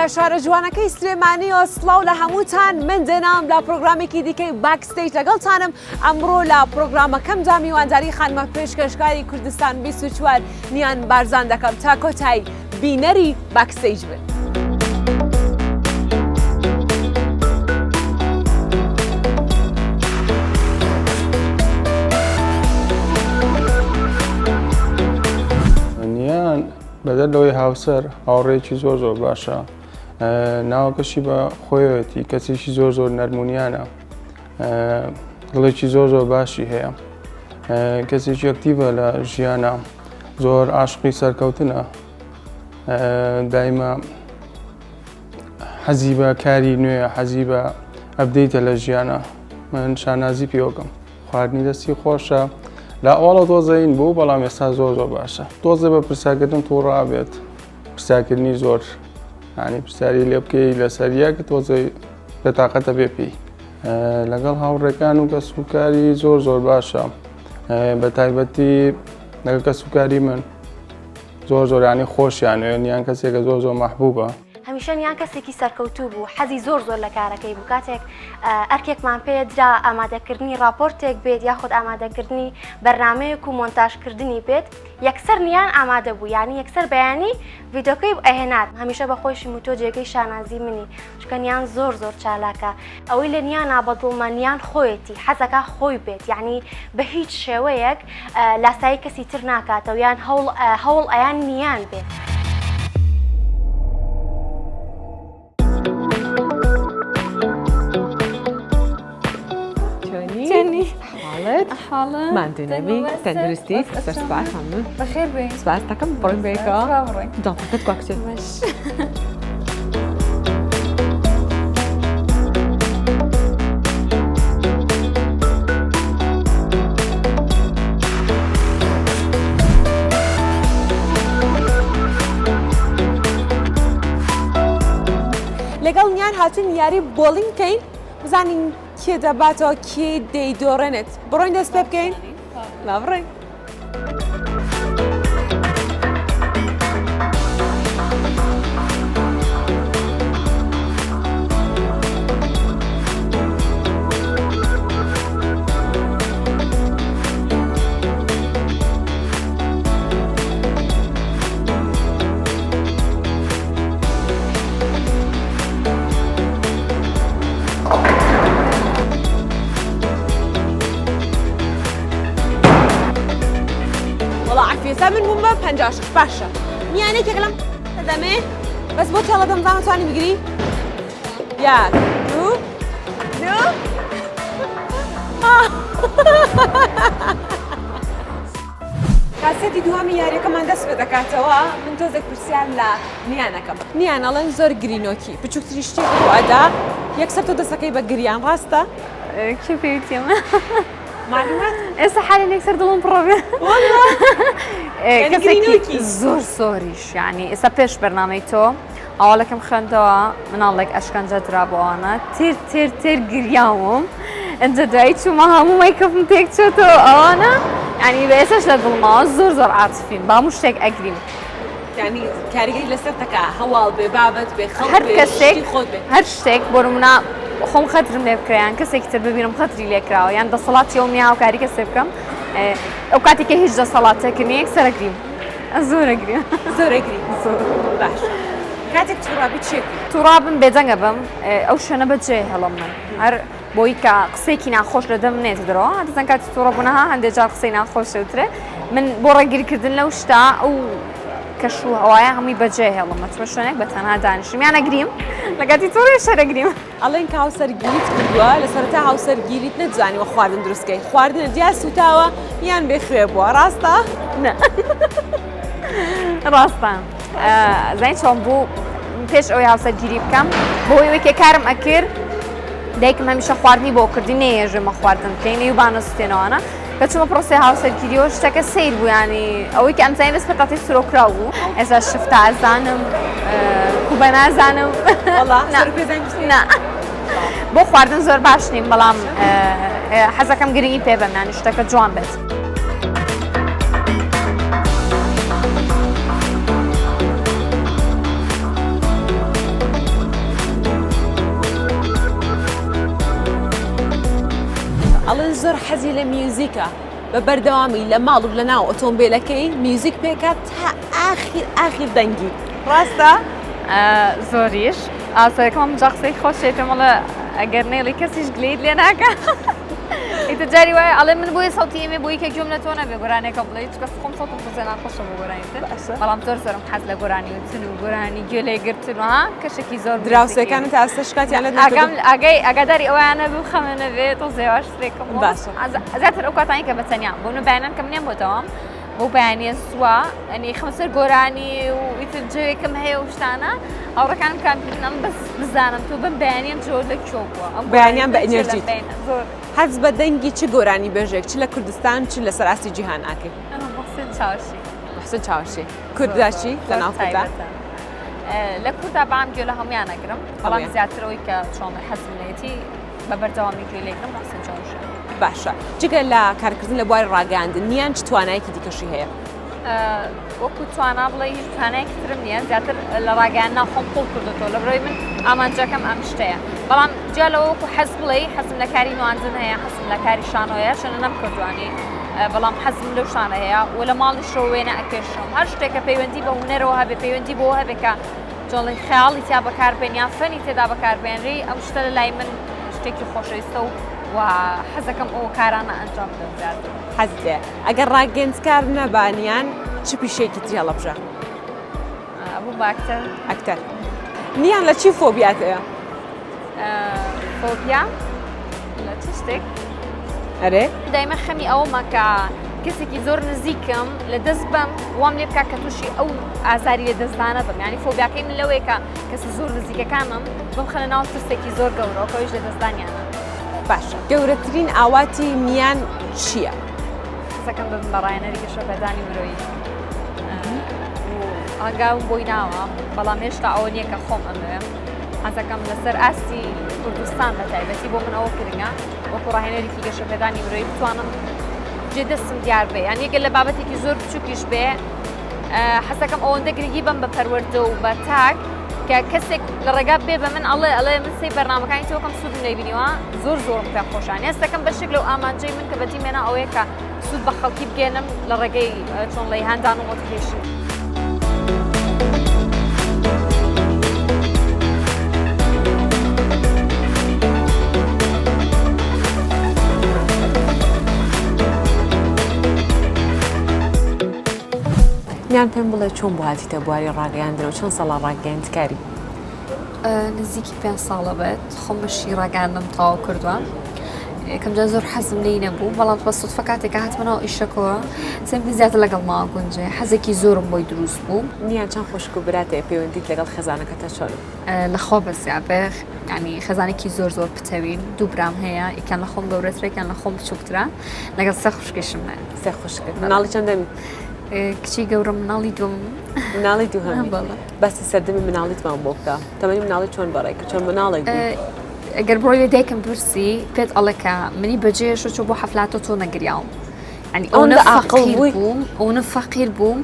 لە شارە جوانەکەی سلێمانیەوە سڵاو لە هەمووتان من دێنام لە پرۆگرامێکی دیکەی باکستیج لەگەڵتانم ئەمڕۆ لە پرۆگرامەکەمدا میوانداری خانمە پێشکەشکاری کوردستان 24 نیان بارزان دەکەم تا کۆتایی بینەری باکستیج بن. نیان بەدەلەوەی هاوسەر هاوڕێکی زۆر باشە، ناوەکەشی بە خۆیەتی کەسێکی زۆر نەرمونیانە، گڵێکی زۆر باشی هەیە، کەسێکی ئەکتیڤە لە ژیانە، زۆر عاشقی سەرکەوتنە، دایما حەزی بە کاری نوێ، حەزی بە ئەپدەیتە لە ژیانە. من شانازی پێوەکەم، خواردنی دەستی خۆشە، لە ئەوڵە دۆزەین بوو بەڵام ئێستا زۆر باشە. دۆزە بە پرسیارکردن تووڕابێت، پرسیارکردنی زۆر ینی پرسیاری لێ بکەی لەسەریە کە تۆزەی بێتاقەتە بێ پێی. لەگەڵ هاوڕێکان و کەسوکاری زۆر باشە، بە تایبەتی لەگەڵ کەسوکاری من زۆر ینی خۆشیانێ، نیان کەسێکە زۆر مەحبوبە. هەمیشە نیان کەسێکی سەرکەوتوو بوو، حەزی زۆر لە کارەکەی بوو. کاتێک ئەرکێکمان پێدرا ئامادەکردنی راپۆرتێک بێت یاخود ئامادەکردنی بەرنامەیەک و مۆنتاژکردنی بێت، یەکسەر نیان ئامادە بوو، یعنی یەکسەر بەیانی ڤیدۆکەی ئەهێنات. هەمیشە بە خۆشی موتۆ جێگەی شانازی منی، چکە نیان زۆر چالاکە. ئەوەی لە نیانە بەدڵمە نیان خۆیەتی حەزەکە خۆی بێت، یعنی بە هیچ شێوەیەک لاسایی کەسی تر ناکاتەوە، یان هەوڵ ئەیان نیان بێت. حاڵت مادونەوی تەندروستی سەرسپاس هەموو بەخێر بێ سپاس دەکەم بڕۆین بێکە دڵەکەت کواکچێت لەگەڵ نیان هاتوین یاری بۆڵین بکەین بزانین کێ دەباتەوە کێ دەیدۆڕێنێت. بڕۆین دەست پێ بکەین لاڕێن. من بووم بە 56 باشە میانێکێک لەم دەمێ بەس بۆ تێڵە دەمزانە توانی بگری یاک دوو کاسێتی دووەمی یاریەکەمان دەست پێ دەکاتەوە. من تۆزێک پرسیار لە نیانەکەم. نیان ئەڵێن زۆر گرینۆکی بچووکتری شتێک بۆ ئەدا یەکسەر تۆ دەستەکەی بە گریان ڕاستە؟ کێ پێویستیمە؟ معلومات ئێستا حالی لێکسەر دڵم پڕۆبێ کەسێکی زۆر سۆریش، یعنی ئێستا پێش بەرنامەی تۆ ئەوڵەکەم خوێندەوە مناڵێک ئەشکەنجە درا بۆوانە تێر گریاوم ئەجا دوایی چوومە هەموو مەیکەپم تێک چۆتەوە ئەوانە، ینی بە ئێساش لە دڵماوە زۆر عاتفین با هەموو شتێک ئەگریم. یعنی کاریگەری لەسەر تەکە هەواڵ بێ بابەت بێ خەڵک هەر کەسێک خۆت بێ هەر شتێک بۆ نمونە خۆم خەترم لێ بکرایان کەسێکی تر ببینم خەتری لێکراوە یان دەسەڵاتی ئەو نییە هاوکاری کەسێ بکەم ئەو کاتێککە هیچ دەسەڵاتێکنی یەکسەر ئەگریم زۆرەگریم زۆرەگری باش. کاتێک تووڕابی چێکی تووڕابم بێجەنگە بم ئەو شوێنە بەجێ هەڵم من هەر بۆی کە قسێکی ناخۆش لە دەم نێت درەوە دەزان کاتی تووڕەبوونەها هەندێک جار قسەی ناخۆشەوترێ من بۆ ڕێگیرکردن لەو شتا ئەو کەشوو هەوایە هەمووی بەجێ هێڵم چمە شوێنێک بە تەنها دانیشم یان ئەگریم لە کاتی تۆڕێ شەرەگریم. ئەڵێن کە هاوسەرگیریت کردووە لە سەرەتا هاوسەرگیریت نەتوانیوە خواردن دروستکەی خواردنە دیار سوتاوە یان بێخوێ بووە ڕاستە؟ نە ڕاستە زای چۆن بوو پێش ئەوەی هاوسەرگیری بکەم بۆ ئەوەی کارم ئەکرد دایکم هەمیشە خواردنی بۆ کردی نەیەژێمە خواردن بکەین نەیوبانە سوتێنەوەوانە کە چوومە پرۆسەی هاوسەرگیریەوە شتەکە سیر بوو ینی ئەوەی کە ئەمزانی بەس پەتاتی سرۆکرا بوو ئێستا شفتە ئازانم کوبە نازانم بۆ خواردن زۆر باش نیم بەڵام حەزەکەم گرنگی پێ بەم یانی شتەکە جوان بێت. زۆر حەزی لە میوزیکە بە بەردەوامی لە ماڵ و لە ناو ئۆتۆمبیلەکەی میوزیک پێکات تا ئاخیر دەنگی ڕاستە؟ زۆریش ئاسەکەم جاقسەی خۆشێتە مەڵە ئەگەر نێڵی کەسیش گلید لێ ناکە ئیتر جاری وایە ئەڵێ من بۆی سەڵتی ئێمێ بۆی کە گوێم لە تۆ نەبێ گۆرانێکە بڵێ هیچ کەس خۆم سەڵتم خۆزە ناخۆشە بۆ گۆرانیتر بەڵام زۆر زۆرم حەز لە گۆرانی وتن و گۆرانی گوێ لێگرتن و ها کەشێکی زۆر دراوسەکانت تا ئەستە شکاتیان لە ئاگەی ئەگاداری ئەویانە بوو خەمە نەبێت تۆ زێواش سرێکم زیاتر ئەو کاتانی کە بەتەنیا بۆ بەیانان کەم نییە بۆتەوەم بۆ بەیانیە سووە ئەنی خەمسەر گۆرانی و ئیتر جوێکم هەیە و شتانە ئەوڕەکانم کامپیتنم بەس بزانم تۆ بم بەیانیان جۆ لە کۆبووە بەیانیان بە ئەنێرژی حەز بە دەنگی چ گۆرانی بێژێک چ لە کوردستان چ لە سەراستی جیهان ئاکەی محسن چاوشی کورداشی لە ناوخۆدا لە کووردا بام گوێ لە هەمویان نەگرم بەڵام زیاترەوەی کە چۆن حەزم لێتی بە بەردەوامی گوێ لێگرم محسن چاوشە باشە جگە لە کارکردن لە بواری ڕاگەاندن نیان چ توانایەکی دیکەشی هەیە وەکو توانە بڵێ هیچ توانایەکی ترم نییە زیاتر لە ڕاگەیاندنا خۆم قوڵ کردوتەوە لە بڕۆی من ئامانجەکەم ئەم شتەیە بەڵام جا لەوە وەکو حەز بڵێ حەزم لە کاری نواندن هەیە حەزم لە کاری شانۆیە شەنە نەمکردوانی بەڵام حەزم لەو شانە هەیە و لە ماڵی شۆ وێنە ئەکێشم هەر شتێکە پەیوەندی بە هونەرەوە هەبێ پەیوەندی بۆ هەبێ کە جۆڵی خەیاڵی تا بەکاربێن یان فەنی تێدا بەکاربێنری ئەم شتە لە لای من شتێکی خۆشەویستە و حەزەکەم ئەو کارانە ئەنجام بدەم زیاتر حەز لێ ئەگەر ڕاگەنجکار نەبانیان چ پیشێکی تری هەڵەبژە بوو باکتەر ئەکتەر نیان لە چی فۆبیات هەیە فۆبیا لە چ شتێک ئەرێ دایمە خەمی ئەوەمە کە کەسێکی زۆر نزیکم لە دەست بم وام لێ بکە کە تووشی ئەو ئازاری لە دەستدانە بم ینی فۆبیاکەی من لەوەیە کە کەسی زۆر نزیکەکانم بم خەنە ناو ترسێکی زۆر گەورە کەویش لە دەستدانیانە باشە گەورەترین ئاواتی میان چییە؟ سەکەم بم بەڕایەنەری گەشەپێدانی مرۆیی ئاگاوم بۆی ناوە بەڵام هێشتا ئەوە نییە کە خۆم ئەمەوێ حەزەکەم لەسەر ئاستی کوردستان بە تایبەتی بۆ من ئەوە کردنگە وەکو ڕاهێنەرێکی گەشەپێدانی مرۆیی بتوانم جێ دەستم دیار بێ یان یەکە لە بابەتێکی زۆر بچووکیش بێ حەزەکەم ئەوەندە گرنگی بم بە پەروەردە و بە تاک کە کەسێک لە ڕێگا بێ بە من ئەڵێ من سەی بەرنامەکانی تۆکەم سوود نەیبینیوە زۆرم پێ خۆشانی هەستەکەم بەشێک لەو ئامانجەی من کە بەدیمێنە ئەوەیە کە سوود بە خەڵکی بگێنم لە ڕێگەی چۆن لەی هەندان و مۆتیڤیشن نیان پێم بڵێ چۆن بۆ هاتیتە بواری ڕاگەیاندنەوە چەند ساڵە ڕاگەیاندکاری نزیکی 5 ساڵە بێت خۆمەشی ڕاگەاندنم تەواو کردووە کەمجا زۆر حەزم لێی نەبوو بەڵام بە سوودفە کاتێکە هاتمەوە ئیشەکەوە سێمکە زیاتر لەگەڵ ماوە گونجێ حەزێکی زۆرم بۆی دروست بوو نیان چەند خۆشک و براتێ پەیوەندیت لەگەڵ خەزانەکەتە چۆن لەخۆ بەزیابێ ینی خەزانێکی زۆر پتەوین دوو برام هەیە یەکیان لە خۆم گەورەترە یەکیان لە خۆم بچووکترە لەگەڵ سێ خوشکێشم هەیە سێ خوشکت مناڵی چەندەمی کچی گەورە مناڵی دوم مناڵی دوو هەمی بەسی سەردەمی مناڵیتمان بۆ بکە تەمەنی مناڵی چۆن بەڕێ کە چۆن مناڵێک ئەگەر بڕۆی دایکم پرسی پێت ئەڵەکە منی بەجێش چۆ بۆ حەفلاتە تۆ نەگریاوم ینی ئەوە فەقیر بووم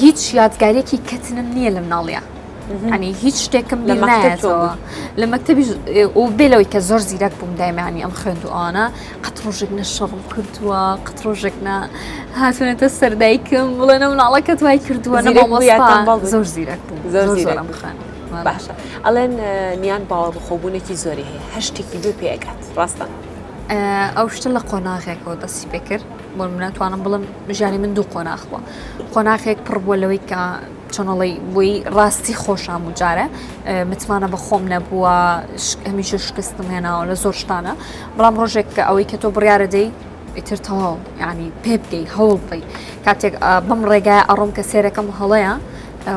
هیچ یادگارێکی کەتنم نییە لە مناڵیە ینی هیچ شتێکم لەمایەتەوە لە مەکتەبی و بێلەوەی کە زۆر زیرەک بووم دایمانی ئەم خوێندوانە قەت ڕۆژێک نە شەڕم کردووە قەت ڕۆژێک نە هاتوونێتە سەردایکم بڵێنە مناڵەکە دوای کردووە زۆر زیرەک بووم زۆر زۆرم بخەن باشە ئەڵێن نیان باوە بخۆبوونێکی زۆری هەیە هەشتێکی دوو پێگات ڕاستە ئەو شتە لە قۆناغێکەوە دەستی پێ کرد بۆ مناتوانم بڵم ژانی من دوو قۆناغ بووە قۆناغێک پڕ بووە لەوەی کە چۆنەڵی بۆی ڕاستی خۆشام و جارە متمانە بە خۆم نەبووە هەمیشە شکستم هێناوە لە زۆر شتانە بەڵام ڕۆژێک کە ئەوەی کە تۆ بڕیارە دەی ئیتر تەواو ینی پێ بگەی هەوڵ بڵی کاتێک بەم ڕێگای ئەڕۆم کە سێرەکەم هەڵەیە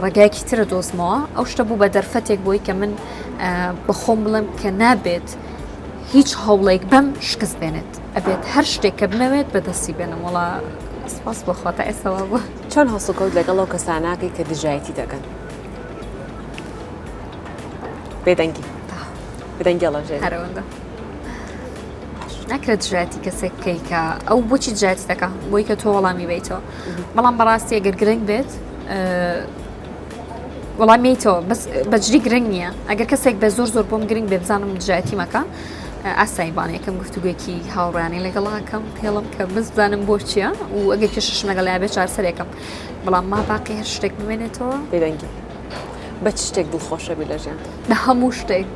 ڕێگایەکی ترە دۆزمەوە ئەو شتە بوو بە دەرفەتێک بۆی کە من بە خۆم بڵم کە نابێت هیچ هەوڵێک بەم شکست بێنێت ئەبێت هەر شتێک کە بنەوێت بەدەستی بێنم وڵا سپاس بەخوا تا ئێستاوە بووە چۆن هەسوکەوت لەگەڵ ئەو کەساناکەی کە دژایەتی دەکەن بێدەنگی بێدەنگیڵەژێ هەرەوەندە ناکرێت دژایەتی کەسێک بکەی کە ئەو بۆچی دژایەتی دەکە بۆی کە تۆ وەڵامی بیتەوە بەڵام بەڕاستی ئەگەر گرنگ بێت وەڵامیتەوە بەس بەجری گرنگ نییە ئەگەر کەسێک بە زۆر بۆم گرنگ بێ بزانم دژایەتی مەکە ئاسایبان یەکەم گفتوگوێکی هاوڕیانی لەگەڵاکەم پێڵم کە بز بزانم بۆ چییە و ئەگەر کێشش لەگەڵا بێت چارسەرێکم بەڵام ما باقی هەر شتێک بمێنێتەوە بێدەنگی بە چ شتێک دڵخۆشە بێ لە ژیان لە هەموو شتێک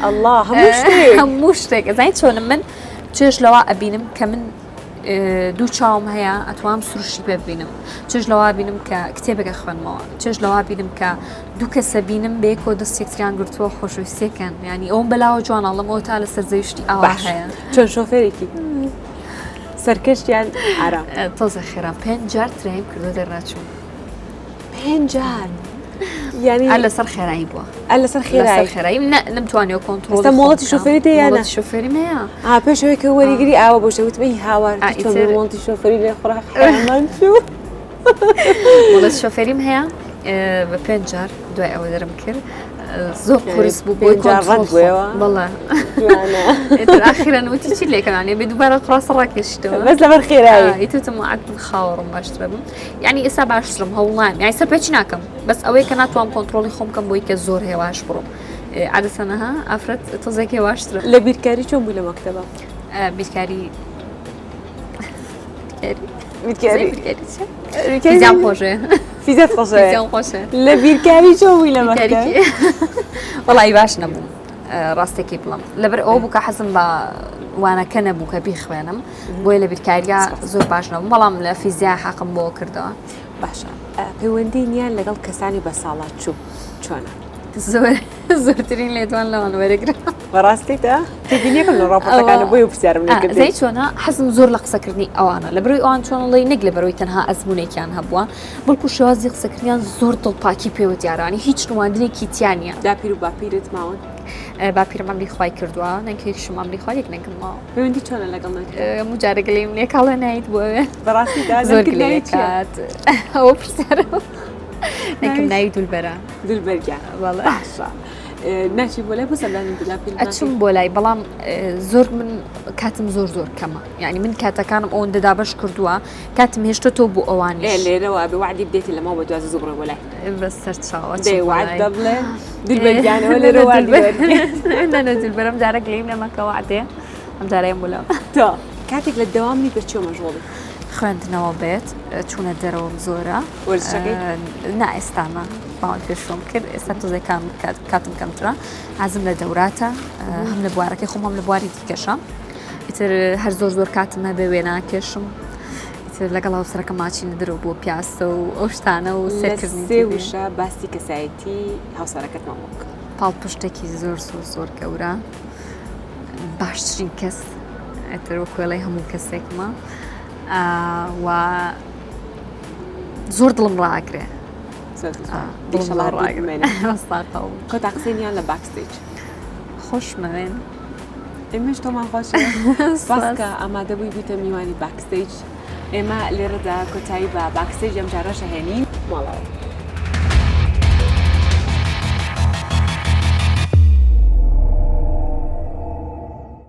الله هەموو شتێک هەموو شتێک ئەزای چۆنم من چێش لەوە ئەبینم کە من دوو چاوم هەیە ئەتوام سروشی پێ ببینم چێش لەوا بینم کە کتێبێکە خوێنمەوە چێش لەوا بینم کە دوو کەسە بینم بێکۆ دەست یەکتریان گرتووە خۆشەویستیەکەن ینی ئەوم بەلاوە جواناڵمەوە تا لە سەرزەویشتی ئاوا هەیە چۆن شۆفێرێکی سەرکەشتیان ئارام تۆزە خێرا 5 جار ترێم کردو دەڕاچوو 5 جار ینی هەر لەسەر خێرایی بووە لەسەر خێرایی نمتوانێ کۆنتترۆل ئێستا مۆڵەتی شۆفێری تێیانە شۆفێریم هەیە پێشەوەی کە وەریگری ئاوە بۆ شەوتمەی هاوار مۆڵەتی شۆفەری لێ خوڕامان چوو مۆڵەتی شۆفێریم هەیە بە 5 جار دوای ئەوە دەرم کرد زۆر قورس بوو بۆی بەڵێ ئاخیران وتی چی لێکەوانێ بێ دووبارە قڕاستە ڕاکێشتەوە بەس لەبەر خێرایی ئیترتم عەدل خاوەڕم باشترە بم یعنی ئێستا باشترم هەوڵام یعنی سەر پێچی ناکەم بەس ئەوەی کە ناتوانم کۆنتترۆلی خۆم کەم بۆی کە زۆر هێواش بڕۆم عادەتەنەها ئافرەت تۆزێک هێواشترە لە بیرکاری چۆن بوو لە مەکتەبە بیرکاری فیزیان خۆشێ فیزیات خۆشەیە خۆشێ لە بیرکاری چۆن بووی لە مەکتەب وەڵی باش نەبووم ڕاستێکی بڵم لەبەر ئەو بوو کە حەزم بە وانەکە نەبوو کە بیخوێنم بۆیە لە بیرکاریە زۆر باش نەبووم بەڵام لە فیزیا حەقم بۆ کردەوە باشە پەیوەندی نیان لەگەڵ کەسانی بە ساڵات چوو چۆنە زۆرترین لێتوان لەوان وەرەگرم بەڕاستیدا تێبینیەکەم لە ڕاپۆرتەکانە بۆی پرسیارم لێ زەی چۆنە حەزم زۆر لە قسەکردنی ئەوانە لە بەروی ئەوان چۆنڵی نەک لە بەرەوەی تەنها ئەزمونێکیان هەبووە بەڵکو شێوازی قسەکردیان زۆر دڵپاکی پێوە دیارانی هیچ نواندنێکی تیانە داپیر و باپیرت ماون باپیرم ئەمری خوای کردووە نەکێکشم ئەمری خوای یەک نەکەمەوە پەیوەندی چۆنە لەگەڵ مجارە گلەیم لێ کاڵە نایت بۆوێ بەڕاستیدا زۆر گلێکات ئەوە پرسیارەوە نەکەم ناوی دولبەرە دولبەرگیان بەڵێ باشە ناچی بۆ لای بۆ سەردانی دلاپیر ئەچم بۆ لای بەڵام زۆر من کاتم زۆر کەمە یعنی من کاتەکانم ئەوەندە دابەش کردووە کاتم هێشتا تۆ بۆ ئەوانی لێرەوە بە وعدی بدێتی لەمەوە بە دوازە زوبڕە بۆ لای بەسەر چاوە وعد دەبڵێ دولبەرگیانەوە لێرە نەنە دولبەرم جارە گلەیم لەمەکە وعدێ ئەم جارەیەم بۆ لەم تۆ کاتێک لە دەوامی پێچۆ مەژغۆڵی خوێندنەوە بێت چوونە دەرەوەم زۆرە نا ئێستامە باوان پێشۆم کرد ئێستا تۆزەکان کاتم کەمترە حەزم لە دەوراتە هەم لە بوارەکەی خۆم هەم لە بواری دیکەشە ئیتر هەر زۆر کاتم هەبێ وێ ناکێشم ئیتر لەگەڵ هاوسەرەکە ماچینە دەرەوە بۆ پیاسە و ئەو شتانە و سێکردنی سێ وشە باسی کەسایەتی هاوسەرەکەت مامۆک پاڵپشتێکی زۆر گەورە باشترین کەس ئەتر وە کوێڵەی هەموو کەسێکمە و زۆر دڵم ڕاگرێ کۆ تاقسێنیان لە باکستێج خۆشمەوێن ئێمەش تۆمان خۆشە باسکە ئامادە بووی بیتە میوانی باکستێج ئێمە لێرەدا کۆتایی بە باکستێج ئەم جارە شەهێنی ماڵەوە